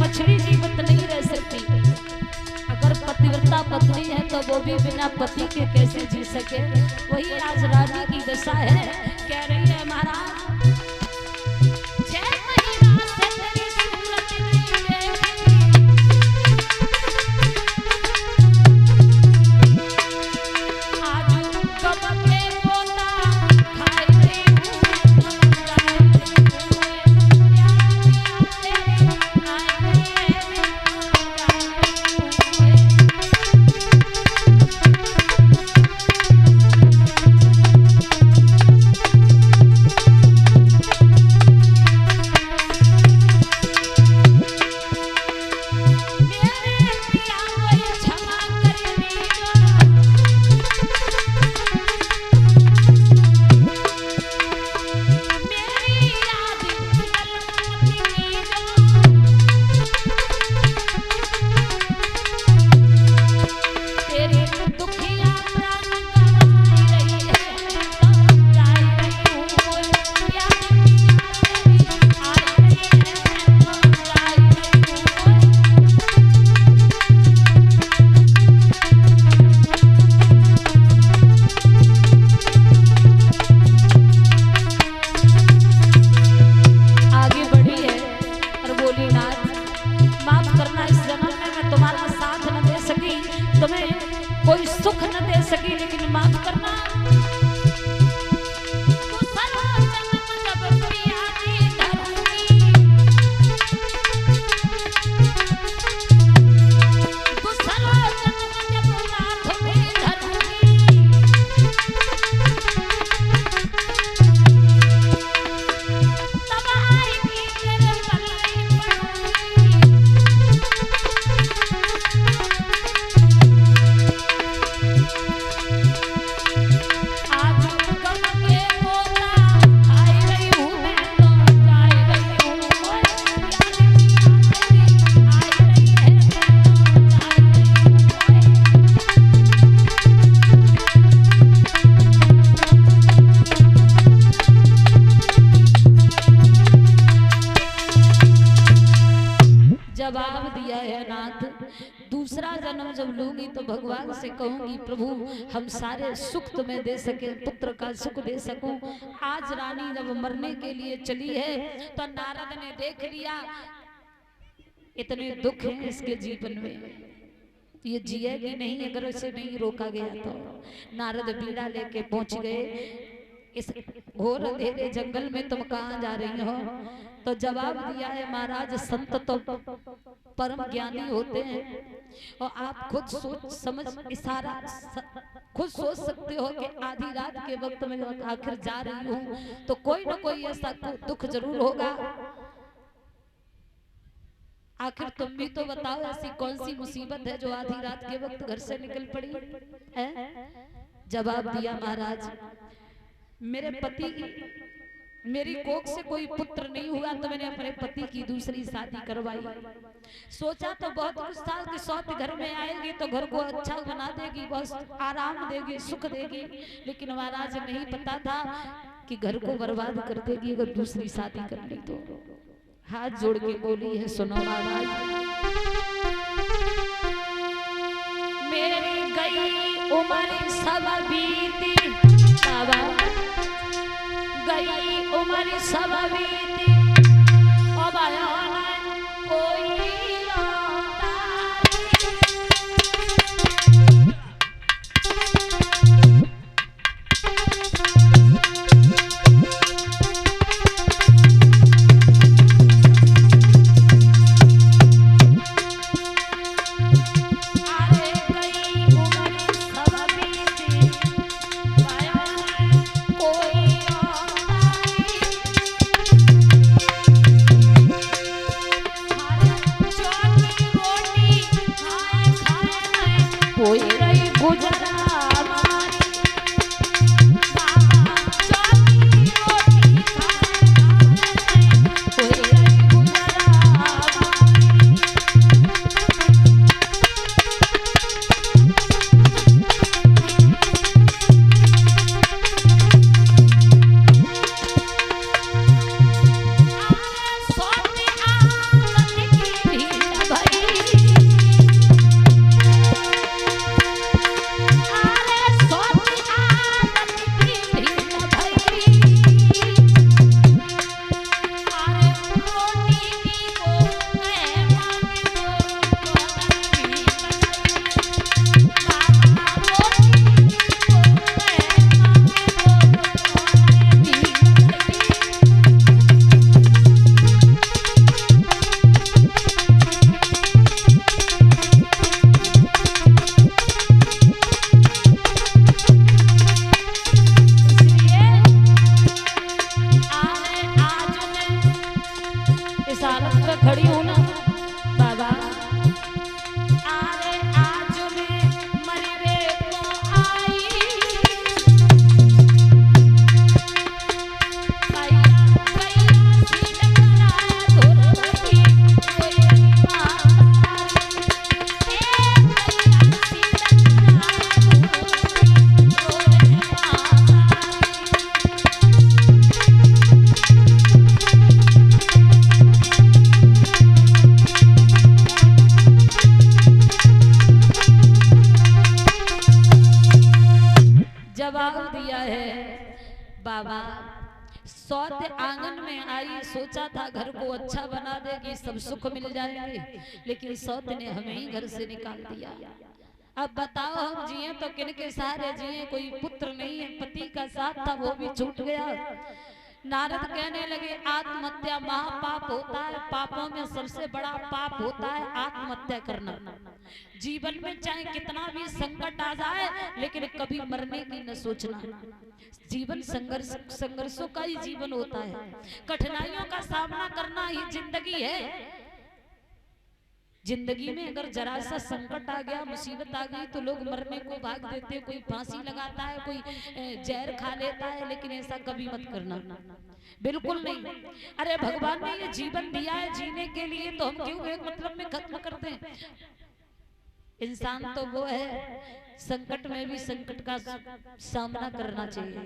मछली जीवित नहीं रह सकती। अगर पतिव्रता पत्नी है तो वो भी बिना पति के कैसे जी सके। वही आज रानी की दशा है। कह रही है महाराज कोई सुख न दे सकी, लेकिन माफ करना जवाब दिया है नाथ। दूसरा जन्म जब लूंगी तो भगवान से कहूंगी प्रभु हम सारे सुख तुम्हें दे सके, पुत्र का सुख दे सकूं। आज रानी जब मरने के लिए चली है तो नारद ने देख लिया इतने दुख हैं इसके जीवन में, ये जिएगी नहीं अगर इसे नहीं रोका गया तो। नारद बीड़ा लेके पहुंच गए इस घोर अंधेरे जंगल में, तुम कहाँ जा रही हो? तो जवाब दिया है महाराज संत तो परम ज्ञानी होते हैं और आप खुद सोच समझ इशारा खुद सोच सकते हो कि आधी रात के वक्त में आखिर जा रही हूँ तो कोई ना कोई ऐसा दुख जरूर होगा। आखिर तुम भी तो बताओ ऐसी कौन सी मुसीबत है जो आधी रात के वक्त घर से निकल पड़ी है? जवाब दिया महाराज मेरे पति मेरी कोख से कोई पुत्र नहीं हुआ तो मैंने अपने पति की दूसरी शादी करवाई। सोचा तो बहुत कुछ था कि सौत घर में आएगी तो घर को अच्छा बना देगी, बहुत आराम देगी, सुख देगी, लेकिन महाराज नहीं पता था कि घर को बर्बाद कर देगी अगर दूसरी शादी कर ली तो। हाथ जोड़ के बोली है सुनो आवाज, मेरी गई उम्र सब बीती, गई उम्र सब बीती अब कोई कोई रही गुजरा बाबा सौत आंगन में आई, सोचा था घर को अच्छा बना देगी, सब सुख मिल जाएंगे, लेकिन सौत ने हमें ही घर से निकाल दिया। अब बताओ हम जिए तो किनके सहारे जिए? कोई पुत्र नहीं है, पति का साथ था वो भी छूट गया। नारद कहने लगे आत्महत्या महापाप होता है, पापों में सबसे बड़ा पाप होता है आत्महत्या करना। जीवन में चाहे कितना भी संकट आ जाए, लेकिन कभी मरने की न सोचना। जीवन संघर्षों का ही जीवन होता है, कठिनाइयों का सामना करना ही जिंदगी है। जिंदगी में अगर जरा सा संकट आ गया, मुसीबत आ गई, तो लोग मरने को भाग देते, कोई फांसी लगाता है, कोई जहर खा लेता है, लेकिन ऐसा कभी मत करना, बिल्कुल नहीं। अरे भगवान ने ये जीवन दिया है जीने के लिए, तो हम क्यों एक मतलब में खत्म कर दें? इंसान तो वो है, संकट में भी संकट का सामना करना चाहिए।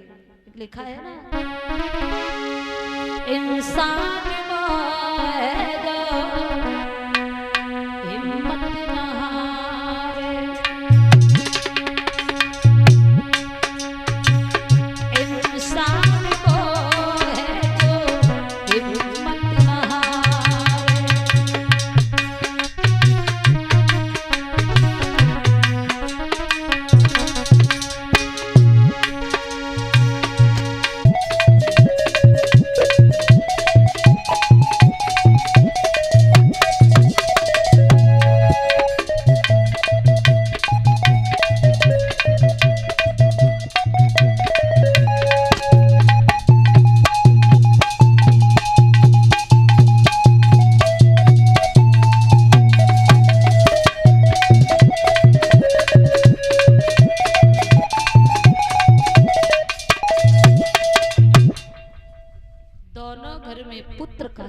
लिखा है ना, इंसान वो है जो हिम्मत न हारे, इंसान वो है जो हिम्मत न हारे।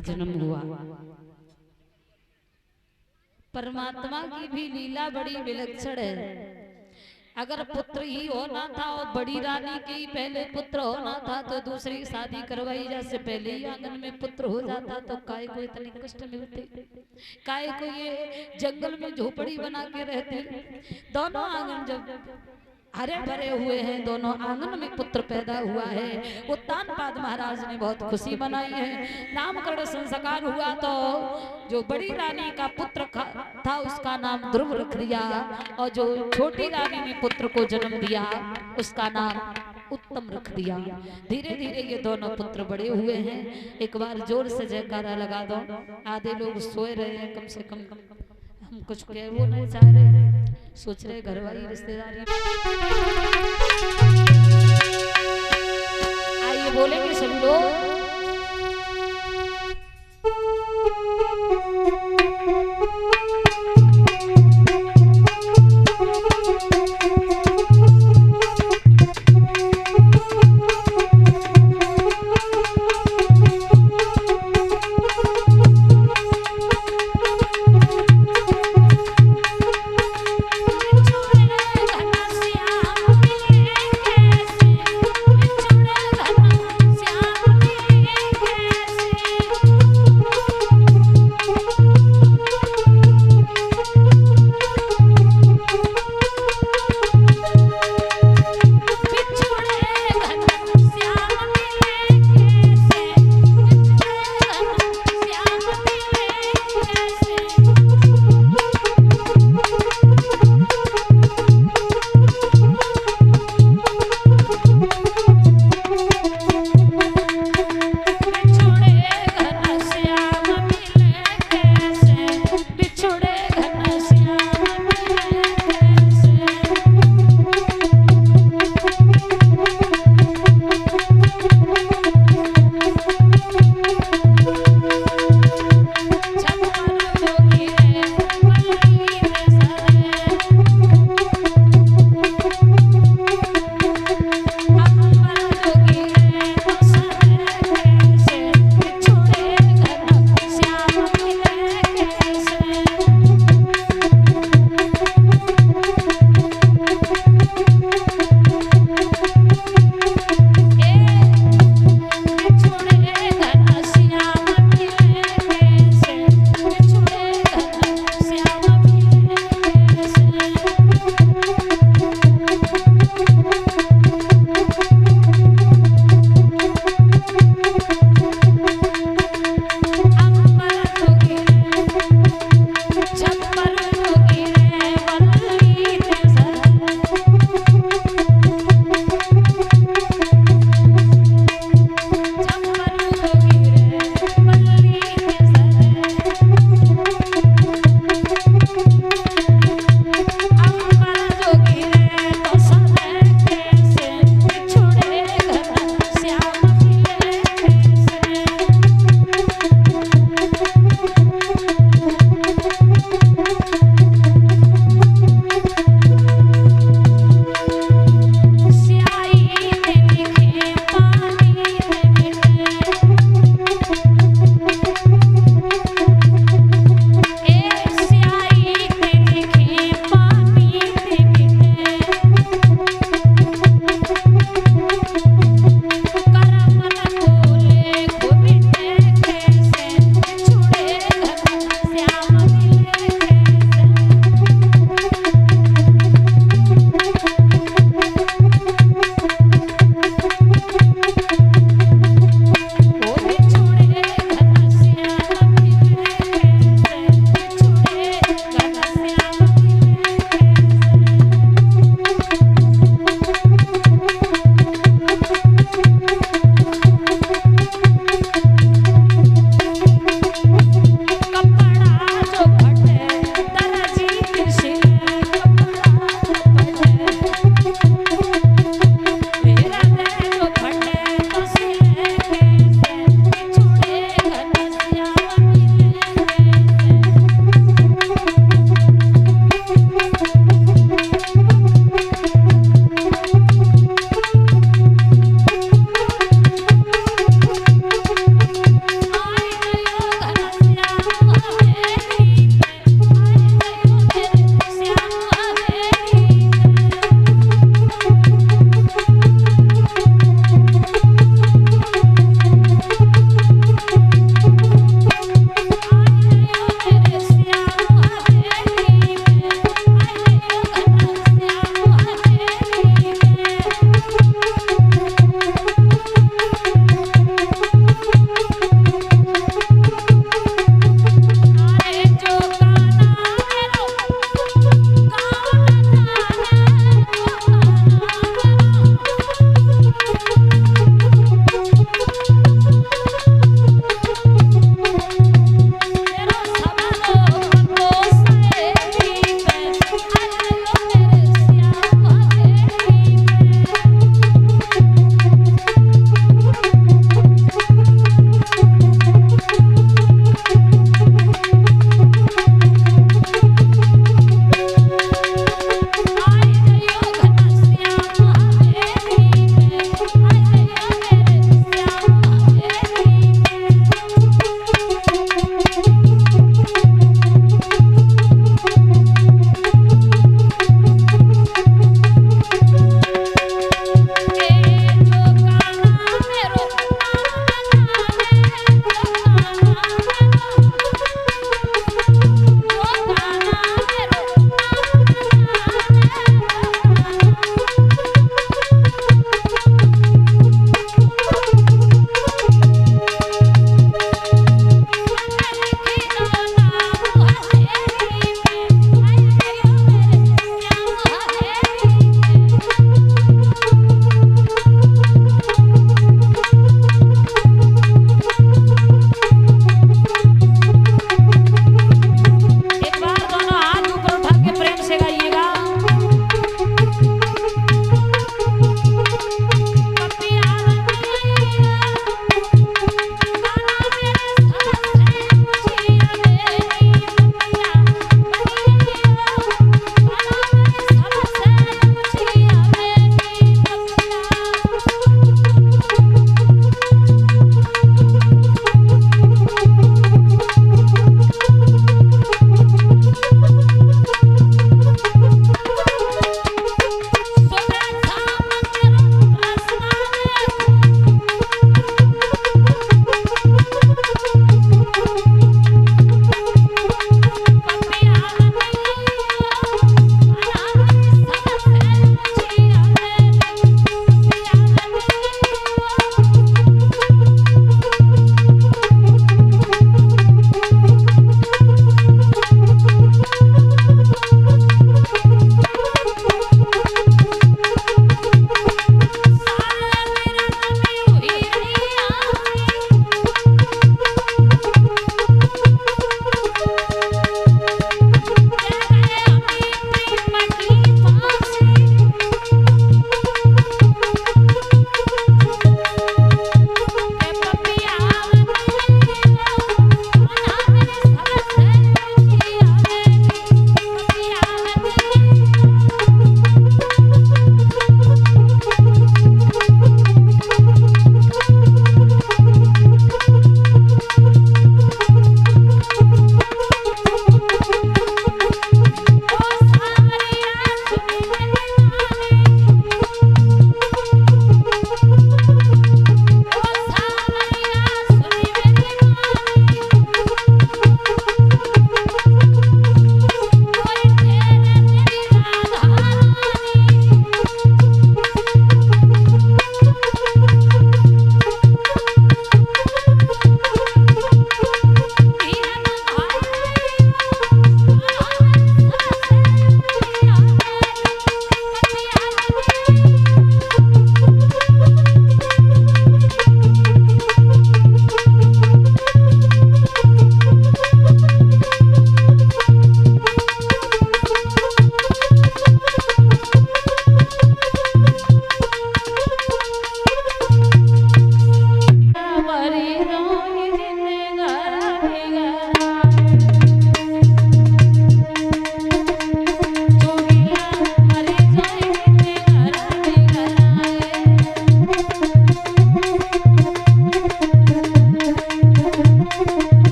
जन्म हुआ। परमात्मा की भी लीला बड़ी विलक्षण है। अगर पुत्र ही होना था और बड़ी रानी के ही पहले पुत्र होना था तो दूसरी शादी करवाई, जैसे पहले ही आंगन में पुत्र हो जाता तो काय को इतने कष्ट मिलते, काय को ये जंगल में झोपड़ी बना के रहते। दोनों आंगन जब हरे भरे हुए हैं, दोनों आंगन में पुत्र पैदा हुआ है। उत्तानपाद महाराज ने बहुत खुशी मनाई है। नामकरण संस्कार हुआ तो जो बड़ी रानी का पुत्र था उसका नाम ध्रुव रख दिया, और जो छोटी रानी ने पुत्र को जन्म दिया उसका नाम उत्तम रख दिया। धीरे धीरे ये दोनों पुत्र बड़े हुए हैं। एक बार जोर से जयकारा लगा दो। आधे लोग सोए रहे हैं, कम से कम हम कुछ कह वो नहीं चाह रहे, सोच रहे घर वाली रिश्तेदारी। आइए बोलेंगे सभी लोग।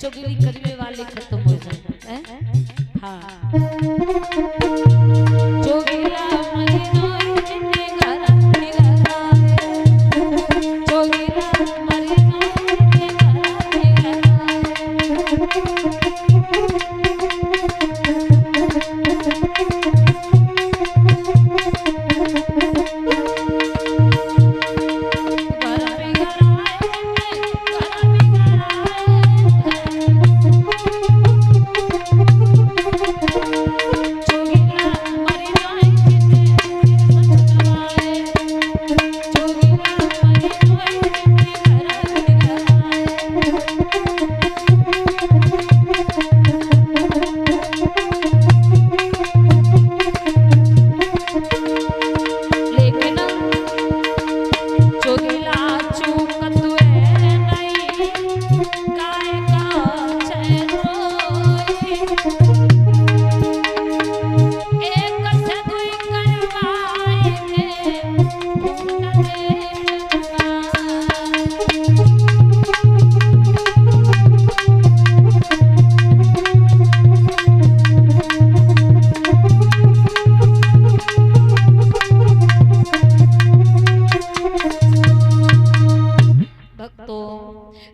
चुगली करने वाले खत्म हो जाए हैं। हाँ चुगला महीनों जिन्ने घर निगराए, चुगला महीनों जिन्ने घर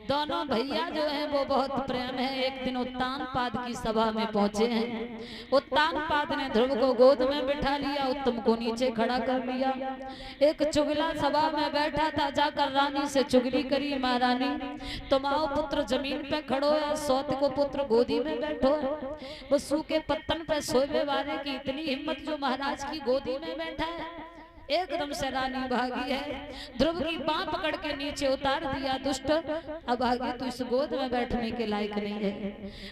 दोनों भैया जो हैं वो बहुत प्रेम है। एक दिन उत्तानपाद की सभा में पहुंचे हैं। उत्तानपाद ने ध्रुव को गोद में बिठा लिया, उत्तम को नीचे खड़ा कर लिया। एक चुगला सभा में बैठा था, जाकर रानी से चुगली करी, महारानी तुम आओ पुत्र जमीन पे खड़ो है, सौत को पुत्र गोदी में बैठो है। वो सूखे पत्तन पे सोए वाले की इतनी हिम्मत जो महाराज की गोदी में बैठा है। एकदम से रानी भागी है, ध्रुव की बांह पकड़ के नीचे उतार दिया। दुष्ट अब आगे तू इस गोद में बैठने के लायक नहीं है।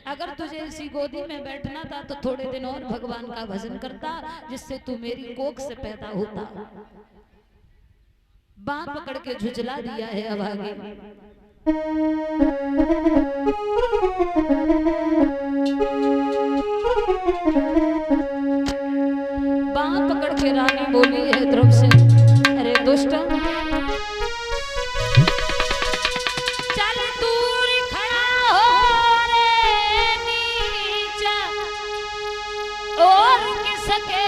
अगर तुझे इसी गोदी में बैठना था तो थोड़े दिन और भगवान का भजन करता, जिससे तू मेरी कोख से पैदा होता। बांह पकड़ के झुझला दिया है। अब आगे बांह पकड़ के रानी बोली है ध्रुव से, अरे दुष्ट चल दूर खड़ा हो रे नीचा, और किसके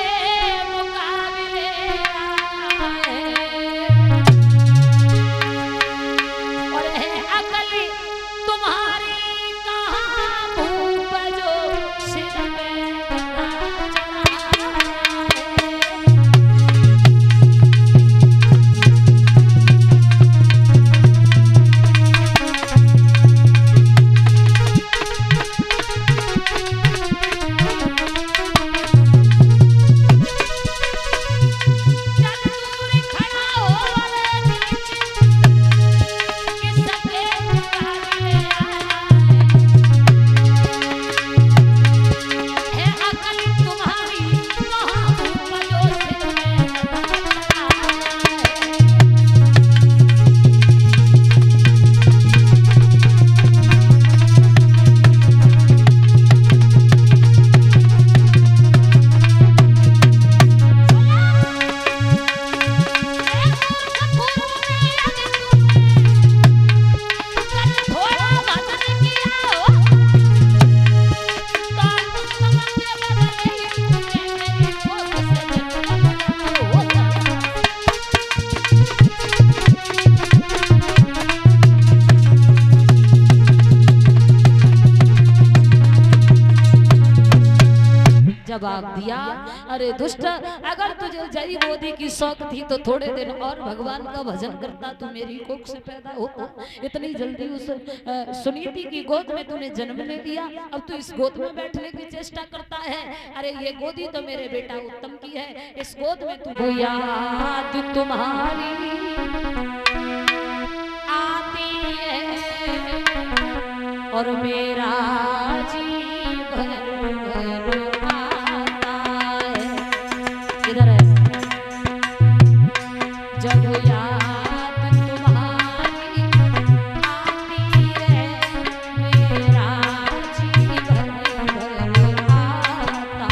मुकाबले आए, और है अकल तुम्हारी कहाँ भूप जो सिर में जवाब दिया, अरे दुष्ट अगर तुझे जई बोधी की शौक थी तो थोड़े दिन और भगवान का भजन करता, तू मेरी कोख से पैदा होता। इतनी जल्दी उस सुनीति की गोद में तूने जन्म ले लिया, अब तू इस गोद में बैठने की चेष्टा करता है। अरे ये गोदी तो मेरे बेटा उत्तम की है, इस गोद में तू याद तुम्हारी आती है और मेरा जीवन इधर है। जब याद तुम्हारी आती है मेरा जीवन आता।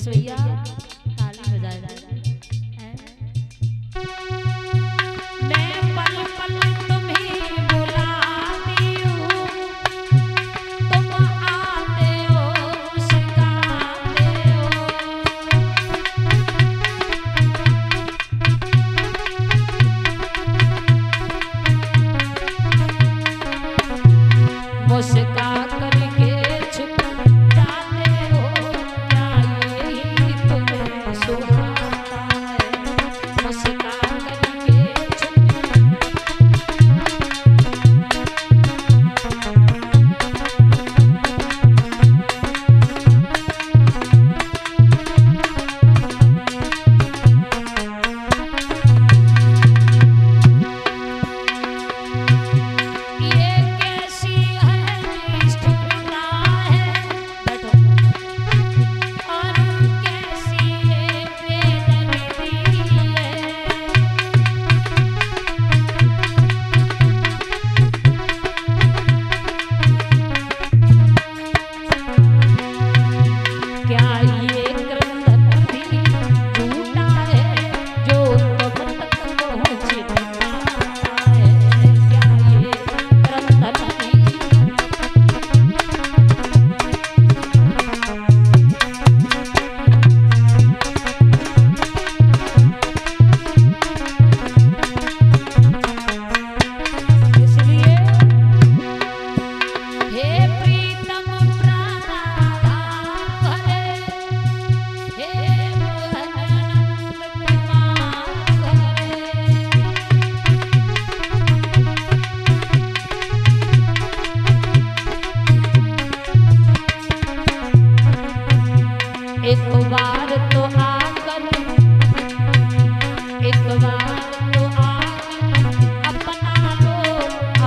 महेश भैया ताली बजाए हैं। मैं पल पल तुम्हें बुलाती हूँ, तुम आते हो सिखाते हो। मुस्का करके छुप जाते हो, क्या यही तुम्हें सुहाता है। मुस्का करके एक बार तो आकर अपना लो,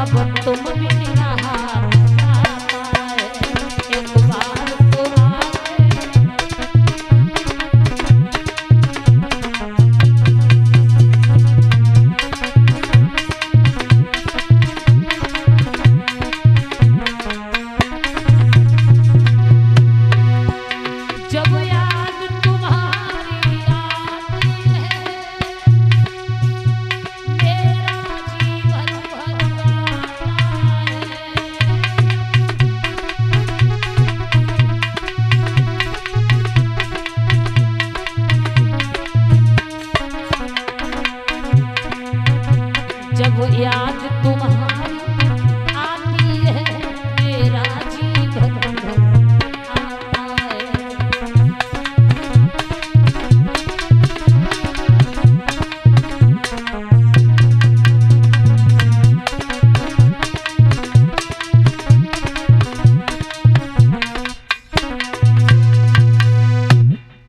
अब तुम भी रहा